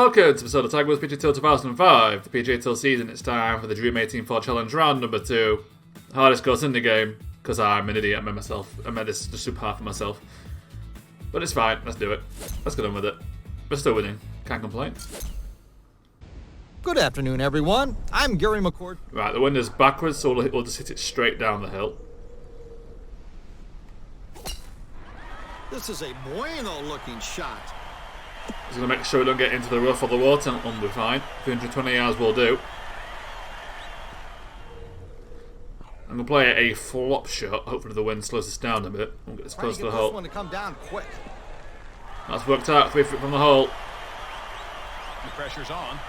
welcome to episode of Tiger Woods PGA Tour 2005. The PGA Tour season, it's time for the Dream 18-4 Challenge round number 2. Hardest course in the game, because I'm an idiot. I made this just super hard for myself. But it's fine, let's do it. Let's get on with it. We're still winning, can't complain. Good afternoon, everyone. I'm Gary McCord. Right, the wind is backwards, so we'll just hit it straight down the hill. This is a bueno-looking shot. Just going to make sure we don't get into the rough or the water, and we'll be fine. 320 yards will do. I'm going to play a flop shot. Hopefully the wind slows us down a bit. We'll get this close to the hole. One to come down quick. That's worked out. 3 feet from the hole. The pressure's on.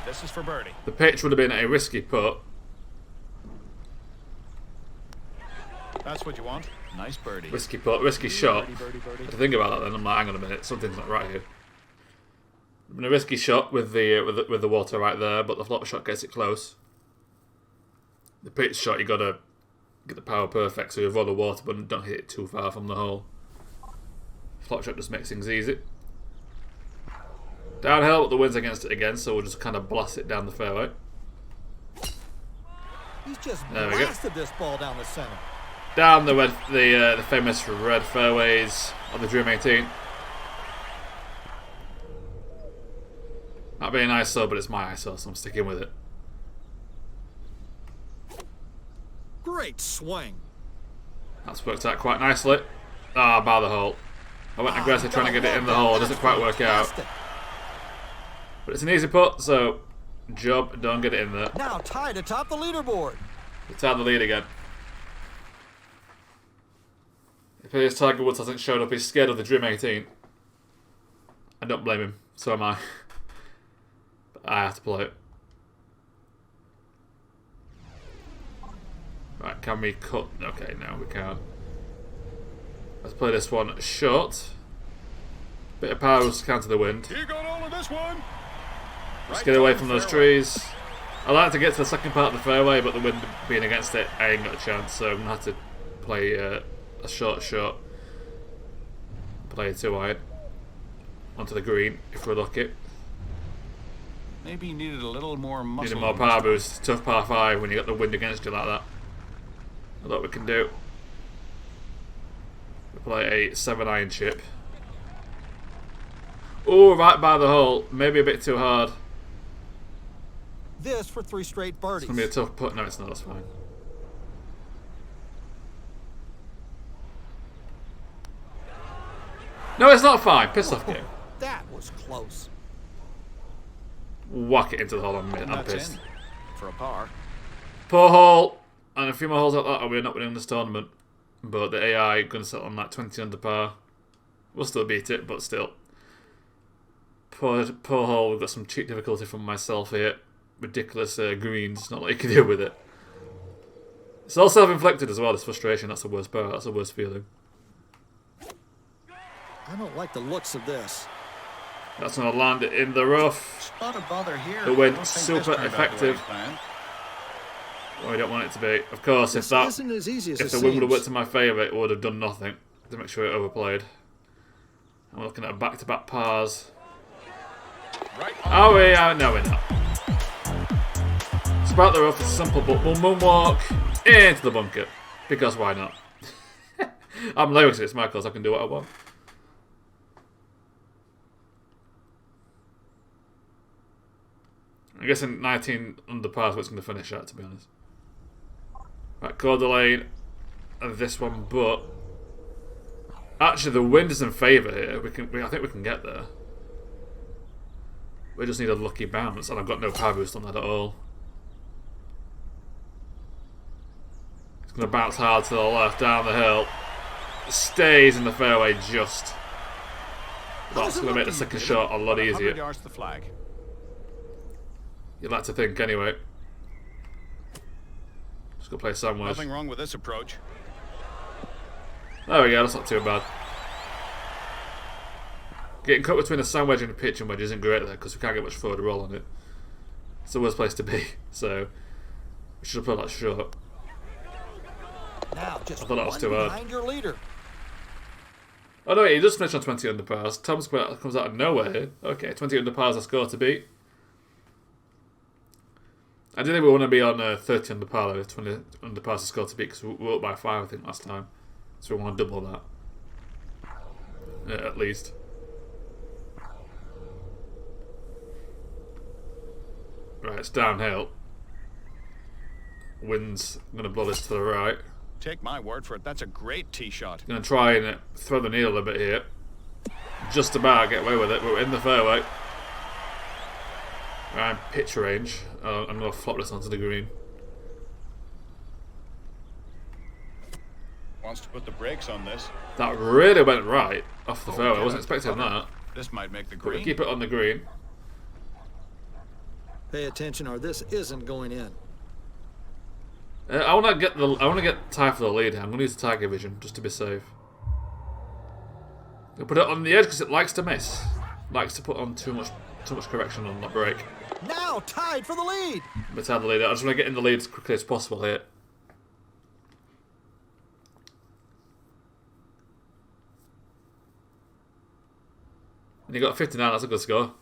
This is for birdie. The pitch would have been a risky putt. That's what you want. Nice birdie. Risky putt, risky shot. Birdie. I had to think about that then. I'm like, hang on a minute, something's not right here. It's been a risky shot with the water right there, but the flop shot gets it close. The pitch shot, you got to get the power perfect, so you avoid the water, but don't hit it too far from the hole. Flop shot just makes things easy. Downhill, but the wind's against it again, so we'll just kind of blast it down the fairway. He's just blasted this ball down the center. Down the famous red fairways of the Dream 18. Not being ISO, but it's my ISO, so I'm sticking with it. Great swing. That's worked out quite nicely. Ah, by the hole. I went aggressive trying to get it in the hole. It doesn't quite work out. But it's an easy putt, so job done, get it in there. Now tied atop the leaderboard. We tied the lead again. If his Tiger Woods hasn't showed up, he's scared of the Dream 18. I don't blame him, so am I. But I have to play it. Right, can we cut? Okay, no, we can't. Let's play this one short. Bit of power to counter the wind. You got all of this one. Just get away from those trees. I like to get to the second part of the fairway, but the wind being against it, I ain't got a chance. So I'm gonna have to play a short shot. Play a 2-iron onto the green if we're lucky. Maybe you needed a little more muscle. Needed more power boost. Tough par 5 when you got the wind against you like that. I thought we can do. We play a 7-iron chip. Oh, right by the hole. Maybe a bit too hard. This for 3 straight birdies. It's going to be a tough putt. No, it's not. That's fine. No, it's not fine. Piss off game. That was close. Whack it into the hole. I'm pissed. In for a par. Poor hole. And a few more holes like that, and we're not winning this tournament. But the AI going to settle on that 20 under par. We'll still beat it, but still. Poor hole. We've got some cheap difficulty from myself here. Ridiculous greens. Not like you can deal with it. It's all self-inflicted as well, this frustration. That's the worst part. That's the worst feeling. I don't like the looks of this. That's going to land it in the rough. Spot a bother here. The wind super effective. Well, we don't want it to be. Of course, if the wind would have worked in my favour, it would have done nothing to make sure it overplayed. I'm looking at back-to-back pars. Oh, we are. No, we're not. Sprout the rough is simple, but we'll moonwalk into the bunker. Because why not? I'm Levingston, it's my course, I can do what I want. I'm guessing 19 under par is what it's going to finish at, to be honest. Right, Coeur d'Alene and this one, but actually the wind is in favour here. I think we can get there. We just need a lucky bounce, and I've got no power boost on that at all. It's going to bounce hard to the left, down the hill. It stays in the fairway just. That's going to make the second shot a lot easier. Yards to the flag. You'd like to think, anyway. Just go play sandwich. Nothing wrong with this approach. There we go, that's not too bad. Getting caught between a sand wedge and a pitch and wedge isn't great there because we can't get much forward roll on it. It's the worst place to be, so we should have played that short. Now just I thought that was too hard. behind your leader. Oh no, he does finish on 20 under par. Tom's comes out of nowhere. Okay, 20 under par is a score to beat. I do think we want to be on 30 under par, though. 20 under par is a score to beat because we were up by 5, I think, last time. So we want to double that. At least. Right, it's downhill. Wind's going to blow this to the right. Take my word for it, that's a great tee shot. Going to try and throw the needle a bit here. Just about get away with it, but we're in the fairway. Around pitch range. I'm going to flop this onto the green. Wants to put the brakes on this. That really went right off the fairway. I wasn't expecting that. This might make the But we green. keep it on the green. Pay attention or this isn't going in. I want to get tie for the lead. I'm going to use the Tiger Vision just to be safe. I'll put it on the edge because it likes to miss. Likes to put on too much correction on that break. Now tied for the lead. But tie the lead. I just want to get in the lead as quickly as possible here. And you got 59. That's a good score.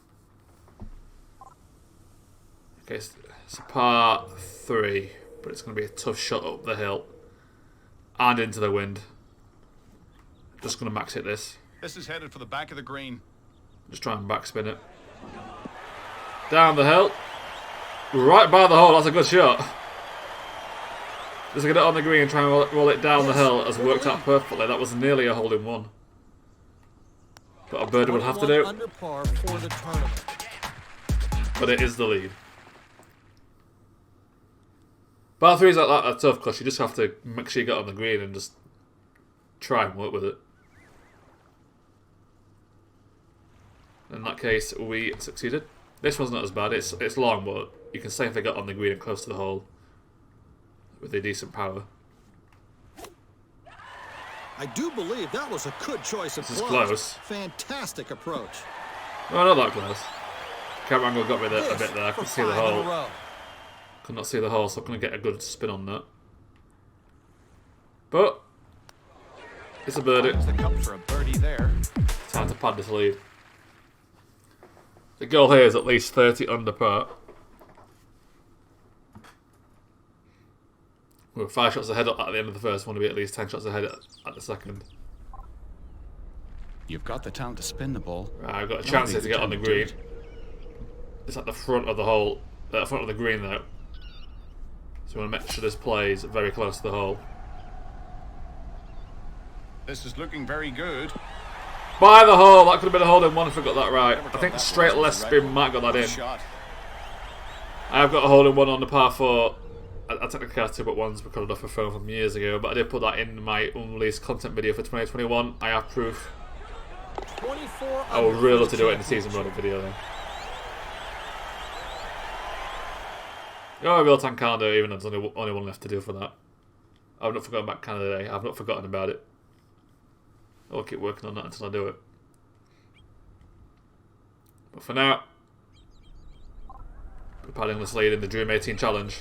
Okay, it's a par 3. But it's going to be a tough shot up the hill and into the wind. Just going to max hit this. This is headed for the back of the green. Just try and backspin it. Down the hill. Right by the hole. That's a good shot. Just get it on the green and try and roll it down the hill. Has worked out perfectly. That was nearly a hole in one. But a birdie will have to do. Under par for the tournament. But it is the lead. Par 3s like that are tough because you just have to make sure you get on the green and just try and work with it. In that case, we succeeded. This one's not as bad. It's long, but you can safely get on the green and close to the hole with a decent power. I do believe that was a good choice of This is clubs. close. Fantastic approach. No, not that close. Camera angle got me there a bit there. I could see the hole. Could not see the hole, so I'm going to get a good spin on that. But it's a birdie. The cup for a birdie there. Time to pad this lead. The goal here is at least 30 under par. We're 5 shots ahead at the end of the first. Want to be at least 10 shots ahead at the second. You've got the talent to spin the ball. Right, I've got a chance here to get on the green. It's at the front of the hole, front of the green though. So we want to make sure this plays very close to the hole. This is looking very good. By the hole! That could have been a hole in one if I got that right. I think straight left spin might got that in. I've got a hole in one on the par 4. I technically had 2 but ones recorded off a phone from years ago, but I did put that in my unreleased content video for 2021. I have proof. 24. I would really love to do it in the season running video then. Oh, real time calendar, even though there's only one left to do for that. I've not forgotten about Canada Day. I've not forgotten about it. I'll keep working on that until I do it. But for now, we're padding this lead in the Dream 18 Challenge.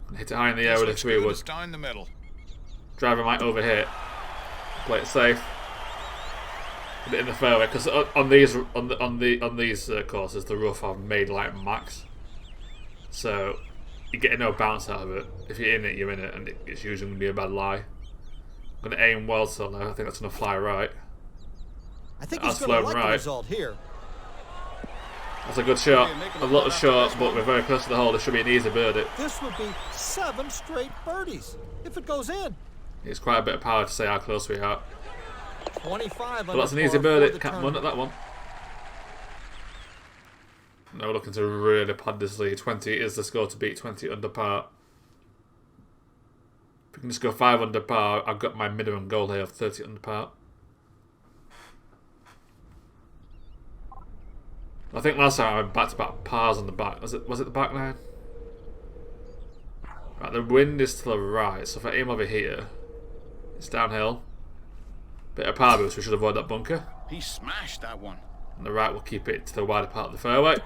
And hit it high in the air with a 3-wood. Down the middle. Driver might overhit. Play it safe. Put it in the fairway because on these courses the rough I've made like max, so you're getting no bounce out of it. If you're in it, you're in it, and it's usually going to be a bad lie. I'm going to aim well still now. I think that's going to fly right. I think he's going to like right. the result here. That's a good shot. A lot of shot, but we're very close to the hole. This should be an easy birdie. This would be 7 straight birdies if it goes in. It's quite a bit of power to say how close we are. 25. But that's an easy birdie. Can't run at that one. Now we're looking to really pad this lead. 20 is the score to beat. 20 under par. If we can just go 5 under par, I've got my minimum goal here of 30 under par. I think last time I went back-to-back pars on the back. Was it the back nine? Right, the wind is to the right, so if I aim over here, it's downhill. Bit of power boost, we should avoid that bunker. He smashed that one. On the right, we'll keep it to the wider part of the fairway.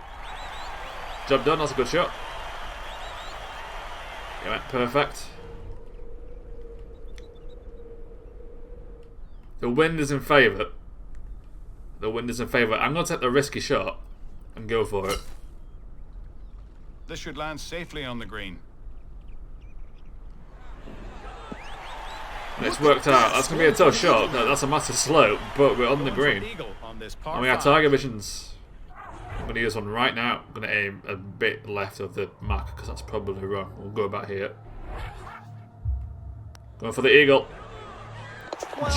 Job done, that's a good shot. It went perfect. The wind is in favour. The wind is in favour. I'm going to take the risky shot and go for it. This should land safely on the green. And it's worked out. That's going to be a tough shot. That's a massive slope, but we're on the green. And we have target visions. I'm going to use one right now. I'm going to aim a bit left of the mark because that's probably wrong. We'll go back here. Going for the eagle.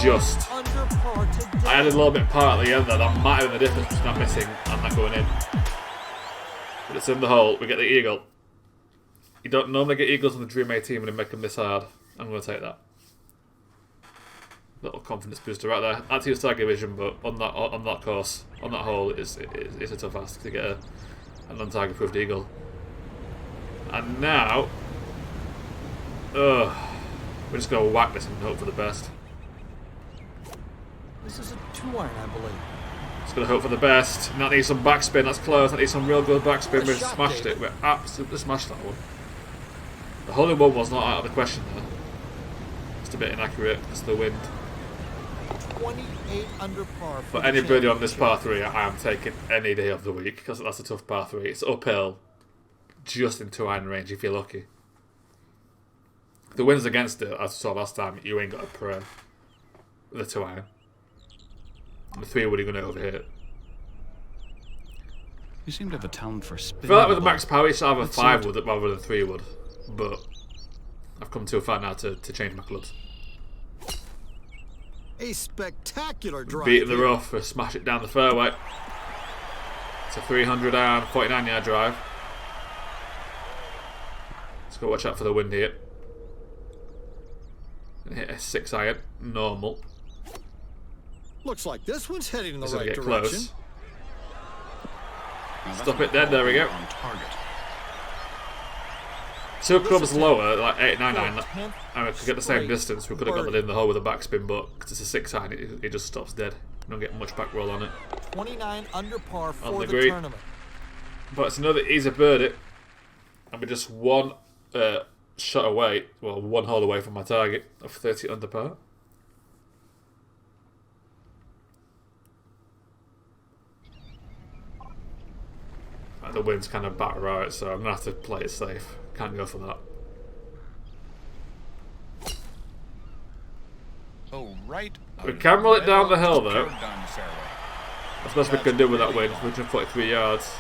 Just. I added a little bit of par at the end there. That might have been the difference between that missing and that going in. But it's in the hole. We get the eagle. You don't normally get eagles on the Dream 18 when you make them this hard. I'm going to take that. Little confidence booster right there. Actually, it's target vision, but on that course, on that hole, it's a tough ask to get a non-target proofed eagle. And now, we're just going to whack this and hope for the best. This is a 2-iron, I believe. Just going to hope for the best. And that needs some backspin. That's close. That needs some real good backspin. We've smashed it. We're absolutely smashed that one. The hole in one was not out of the question there. Just a bit inaccurate because of the wind. 28 under par. But any birdie on this par 3, I am taking any day of the week because that's a tough par 3. It's uphill, just in 2-iron range if you're lucky. If the wind's against it, as I saw last time, you ain't got a prayer with a 2-iron. And the 3-wood you're going to overhit. You seem to have a talent for spin. I feel like with the max power, you should have a 5-wood rather than 3-wood. But I've come too far now to change my clubs. A spectacular drive. Beat in the rough, we smash it down the fairway. It's a 349-yard drive. Let's go watch out for the wind here. And hit a 6-iron, normal. Looks like this one's heading in the It's right going to get direction. Close. Stop it dead, there we go. On target. 2 clubs lower, like 8-9-9, and we could get the same distance. We could have got it in the hole with a backspin, but because it's a 6-iron, it just stops dead. You don't get much back roll on it. 29 under par for the green. tournament. But it's another easy birdie, and we're just one shot away, well, 1 hole away from my target of 30 under par. The wind's kind of back right, so I'm going to have to play it safe. Can't go for that. Oh, right. We can roll it down the hill, though. Down the fairway. That's the best we can do with that wind. 143 yards.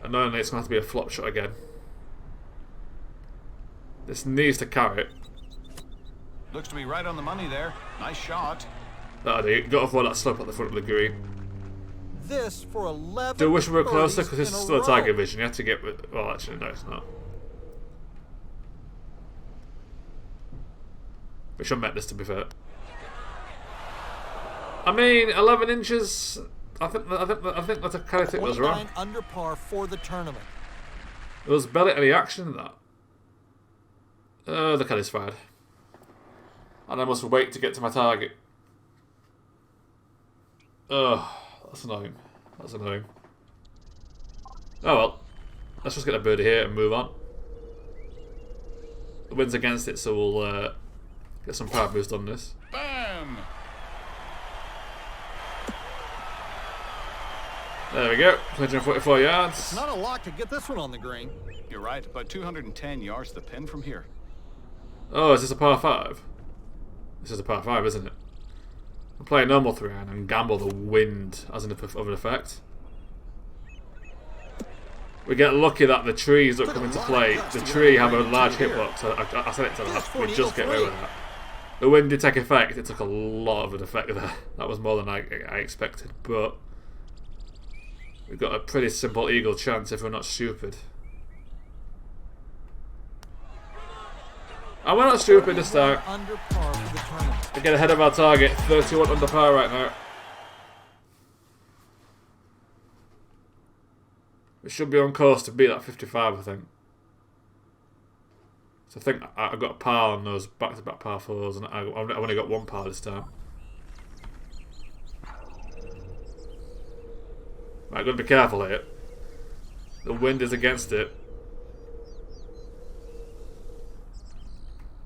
Annoyingly, it's going to have to be a flop shot again. This needs to carry it. Looks to be right on the money there. Nice shot. That'll do. Got to avoid that slope at the front of the green. This for 11. Do wish we were closer because birdies this is in still a row. target vision. You have to get with. Well, actually, no, it's not. We should have met this, to be fair. I mean, 11 inches. I think that's a kind of thing that was wrong. 29 under par for the tournament. There was barely any action in that. The caddy's fired. And I must wait to get to my target. That's annoying. That's annoying. Oh well. Let's just get a birdie here and move on. The wind's against it, so we'll get some power boost on this. Bam! There we go. 244 yards. Not a lot to get this one on the green. You're right. About 210 yards to the pin from here. Oh, is this a par 5? This is a par 5, isn't it? I'm playing normal 3-iron and gamble the wind as an effect. We get lucky that the trees don't come into play. The tree have a large hitbox. I said it to that. We just get away with that. The wind did take effect. It took a lot of an effect there. That was more than I expected. But we've got a pretty simple eagle chance if we're not stupid. And we're not stupid this time. Under par for the tournament. We get ahead of our target. 31 under par right now. We should be on course to beat that 55, I think. So I think I got a par on those back-to-back par 4s, and I've only got 1 par this time. Right, got to be careful here. The wind is against it.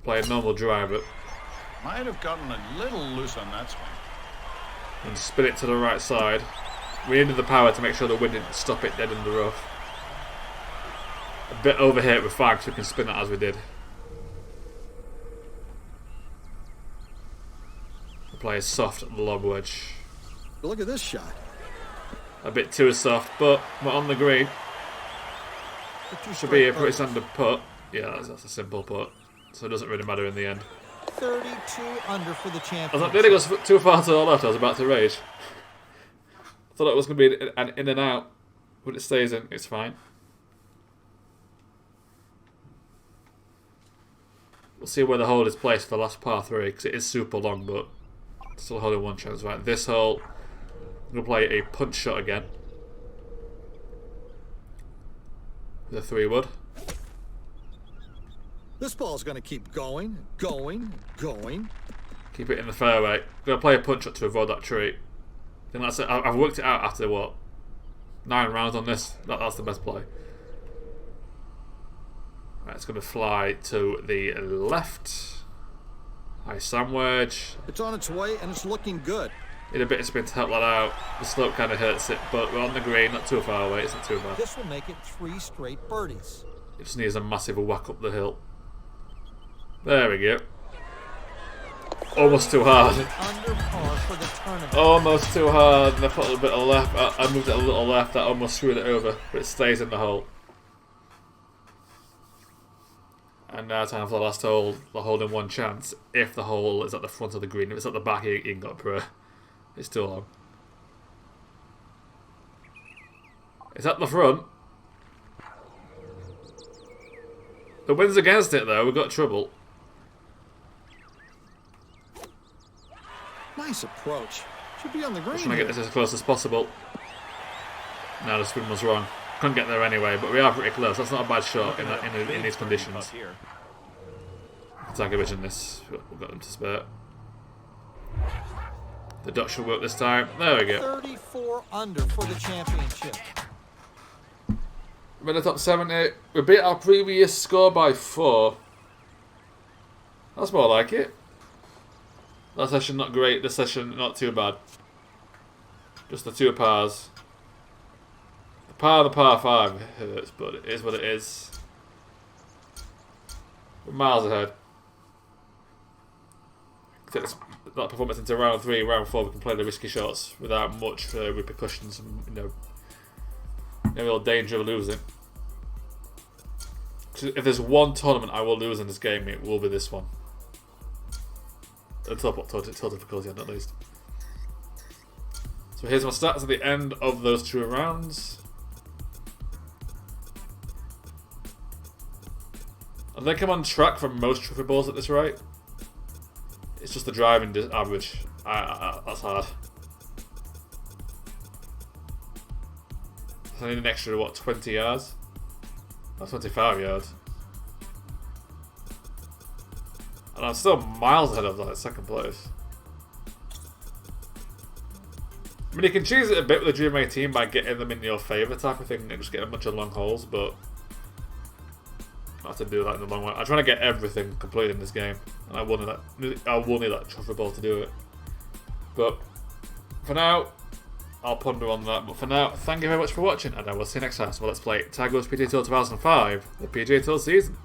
Play a normal driver. Might have gotten a little loose on that swing. And spin it to the right side. We needed the power to make sure the wind didn't stop it dead in the rough. A bit over here with fine, so we can spin it as we did. The play is soft at the lob wedge. Look at this shot. A bit too soft, but we're on the green. Should be a pretty standard putt. Yeah, that's a simple putt. So it doesn't really matter in the end. 32 under for the I championship. thought, did it go too far to the left? I was about to rage. I thought it was going to be an in and out. But it stays in, it's fine. We'll see where the hole is placed for the last par 3, because it is super long, but still holding one chance. Right, this hole, I'm going to play a punch shot again. The 3-wood. This ball's going to keep going, going. Keep it in the fairway. I'm going to play a punch shot to avoid that tree. I think that's it. I've worked it out after, what, 9 rounds on this. That's the best play. Right, it's going to fly to the left. High sandwich. It's on its way, and it's looking good. Need a bit of spin to help that out. The slope kind of hurts it, but we're on the green, not too far away. It's not too bad. This will make it 3 straight birdies. It just needs a massive whack up the hill. There we go. Almost too hard. Under par for the tournament. Almost too hard. And I put a little bit of left. I moved it a little left. That almost screwed it over, but it stays in the hole. And now time for the last hole. The hole in one chance. If the hole is at the front of the green, if it's at the back, you ain't got a prayer. It's too long. It's at the front. The wind's against it though. We've got trouble. Nice approach. Should be on the green. Trying to get this as close as possible. No, the spin was wrong. Couldn't get there anyway, but we are pretty close. That's not a bad shot in these conditions. Tag in this. We've got them to spare. The dot should work this time. There we go. 34 under for the championship. We're in the top 70. We beat our previous score by 4. That's more like it. That session not great. This session not too bad. Just the 2 pars. The par 5 hurts, but it is what it is. We're miles ahead. Take that performance into round 3, round 4. We can play the risky shots without much repercussions and no real danger of losing. If there's one tournament I will lose in this game, it will be this one. Total difficulty on at least. So here's my stats at the end of those 2 rounds. I think I'm on track for most trophy balls at this rate. It's just the driving average. That's hard. I need an extra, what, 20 yards? That's 25 yards. And I'm still miles ahead of that second place. I mean, you can choose it a bit with the Dream 18 by getting them in your favour type of thing and just getting a bunch of long holes, but I have to do that in the long run. I'm trying to get everything completed in this game, and I will need that trophy ball to do it. But for now, I'll ponder on that. But for now, thank you very much for watching, and I will see you next time. So let's play Tiger Woods PGA Tour 2005, the PGA Tour season.